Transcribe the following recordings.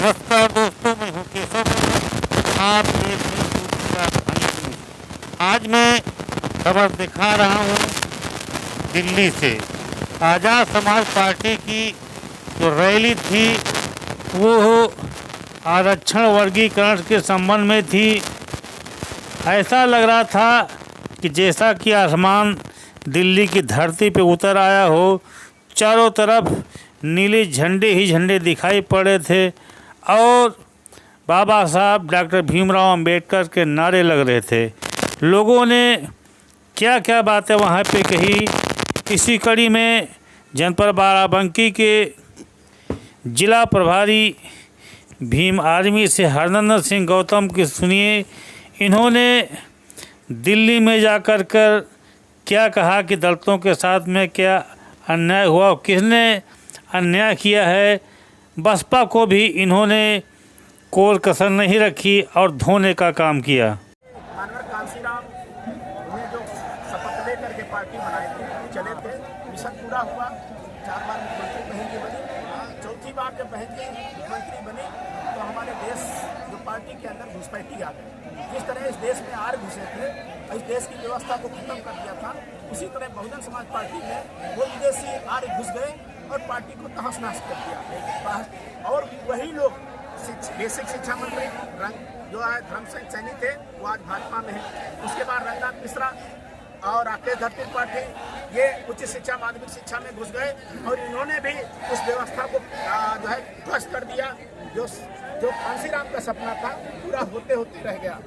नमस्कार दोस्तों, मैं हूँ केशव। आप देख रहे हैं गुजरात न्यूज़। आज मैं खबर दिखा रहा हूँ दिल्ली से। आज़ाद समाज पार्टी की जो रैली थी वो आरक्षण वर्गीकरण के संबंध में थी। ऐसा लग रहा था कि जैसा कि आसमान दिल्ली की धरती पे उतर आया हो। चारों तरफ नीले झंडे ही झंडे दिखाई पड़े थे और बाबा साहब डॉक्टर भीमराव अंबेडकर के नारे लग रहे थे। लोगों ने क्या क्या बातें वहाँ पे कही। इसी कड़ी में जनपद बाराबंकी के जिला प्रभारी भीम आर्मी से हरनंदन सिंह गौतम की सुनिए। इन्होंने दिल्ली में जाकर क्या कहा कि दलितों के साथ में क्या अन्याय हुआ और किसने अन्याय किया है। बसपा को भी इन्होंने कोई कसर नहीं रखी और धोने का काम किया। मानवर कांसीराम ने जो शपथ लेकर के पार्टी बनाई थी, चले थे, मिशन पूरा हुआ। 4 बार मुख्यमंत्री बहन जी बनी। चौथी बार जब बहन जी मुख्यमंत्री बनी तो हमारे देश जो पार्टी के अंदर घुसपैठी आ गई। जिस तरह इस देश में आर घुसे थे, इस देश की व्यवस्था को खत्म कर दिया था, उसी तरह बहुजन समाज पार्टी में वो विदेशी आर घुस गए और पार्टी को तहस नहस कर दिया। और वही लोग बेसिक शिक्षा मंत्री जो है धर्मसिंह सैनी थे, वो आज भाजपा में है। उसके बाद रंगनाथ मिश्रा और राकेश धरती पाठी ये उच्च शिक्षा माध्यमिक शिक्षा में घुस गए और इन्होंने भी उस व्यवस्था को जो है ध्वस्त कर दिया। जो कांसीराम का सपना था पूरा होते होते रह गया।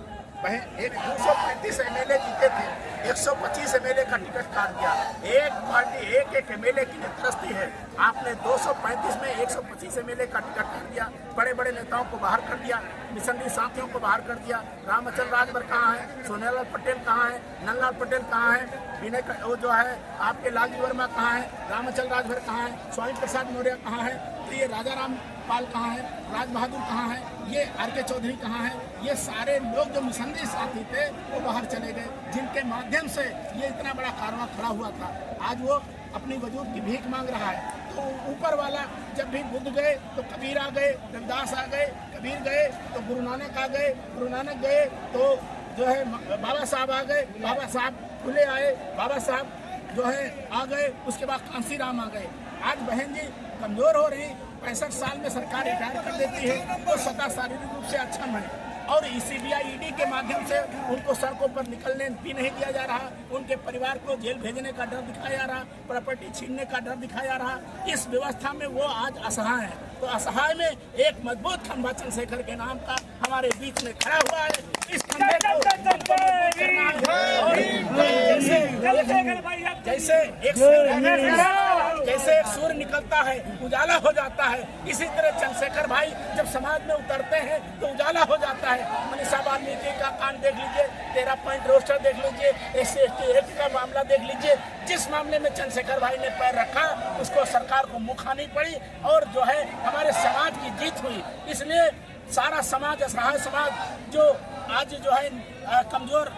वह एक 235 एमएलए जीते थे, 125 एमएलए का टिकट काट दिया। एक पार्टी एक एमएलए की तरसती है। आपने 235 में 125 एमएलए का टिकट काट दिया। बड़े बड़े नेताओं को बाहर कर दिया, मिशनरी साथियों को बाहर कर दिया। रामचंद्र राजभर कहाँ है, सोनेलाल पटेल कहाँ है, नंदलाल पटेल कहाँ है, विनय वो जो है आपके लालजी वर्मा कहाँ है, रामचंद्र राजभर कहाँ है, स्वामी प्रसाद मौर्य कहाँ है, तो ये राजा राम पाल कहाँ है, राज बहादुर कहाँ है, ये आर.के. चौधरी कहाँ है। ये सारे लोग जो मिशनरी साथी थे वो बाहर चले गए, जिनके माध्यम से ये इतना बड़ा कारवां खड़ा हुआ था। आज वो अपनी वजूद की भीख मांग रहा है। तो ऊपर वाला जब भी बुद्ध गए तो कबीर आ गए, रविदास आ गए, कबीर गए तो गुरु नानक आ गए, गुरु नानक गए तो जो है बाबा साहब आ गए, बाबा साहब खुले आए, बाबा साहब जो है आ गए। उसके बाद कांसीराम आ गए। आज बहन जी कमजोर हो रही, 65 साल में सरकार रिटायर कर देती है तो सदा शारीरिक रूप से अक्षम है और सीबीआई ईडी के माध्यम से उनको सड़कों पर निकलने भी नहीं दिया जा रहा। उनके परिवार को जेल भेजने का डर दिखाया जा रहा, प्रॉपर्टी छीनने का डर दिखाया जा रहा। इस व्यवस्था में वो आज असहाय है। तो असहाय में एक मजबूत खंभा चंद्रशेखर के नाम का हमारे बीच में खड़ा हुआ है। इस खंभे को जैसे एक सूर्य निकलता है उजाला हो जाता है, इसी तरह चंद्रशेखर भाई जब समाज में उतरते हैं तो उजाला हो जाता है। मनीषा वाल्मीकि का कांड देख लीजिए, 13 पॉइंट रोस्टर देख लीजिए, SC/ST एक्ट का मामला देख लीजिए। जिस मामले में चंद्रशेखर भाई ने पैर रखा उसको सरकार को मुँह खानी पड़ी और जो है हमारे समाज की जीत हुई। इसलिए सारा समाज, असहाय समाज जो आज जो है कमजोर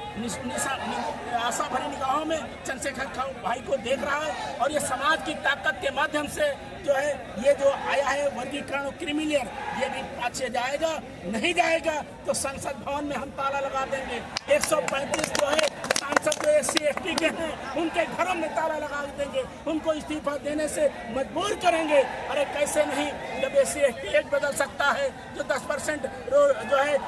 आशा भरी निगाहों में चंद्रशेखर भाई को देख रहा है और ये समाज की ताकत के माध्यम से जो है ये जो आया है वर्गीकरण क्रिमिलियर, ये भी पाछे जाएगा। नहीं जाएगा तो संसद भवन में हम ताला लगा देंगे। 135 जो है सांसद जो SC/ST के हैं उनके घरों में ताला लगा देंगे, उनको इस्तीफा देने से मजबूर करेंगे। अरे कैसे नहीं, जब SC/ST एक्ट बदल सकता है, जो 10% जो है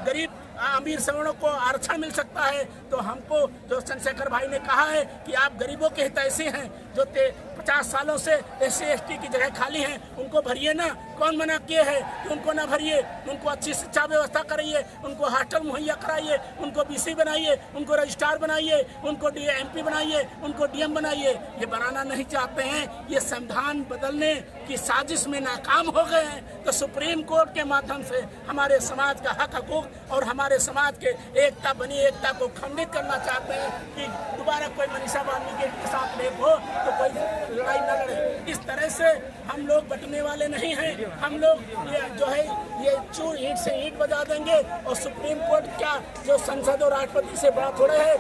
गरीब अमीर सवर्णों को आरक्षण मिल सकता है, तो हमको जो चंद्रशेखर भाई ने कहा है कि आप गरीबों के हितैषी हैं, जो 50 सालों से SC/ST की जगह खाली हैं उनको भरिए ना। कौन मना किए है कि उनको ना भरिए? उनको अच्छी शिक्षा व्यवस्था कराइए, उनको हॉस्टल मुहैया कराइए, उनको BC बनाइए, उनको रजिस्ट्रार बनाइए, उनको MP बनाइए, उनको DM बनाइए। ये बनाना नहीं चाहते हैं, ये संविधान बदलने की साजिश में नाकाम हो गए हैं। तो सुप्रीम कोर्ट के माध्यम से हमारे समाज का हक हकूक और हमारे समाज के एकता बनी एकता को खंडित करना चाहते हैं कि दोबारा कोई मनीषा वाल्मीकि के साथ रेप हो तो कोई लड़ाई न लड़े। इस तरह से हम लोग बटने वाले नहीं हैं। हम लोग ये जो है ये चूर ईंट से ईंट बजा देंगे और सुप्रीम कोर्ट क्या जो संसद और राष्ट्रपति से बड़ा थोड़े है।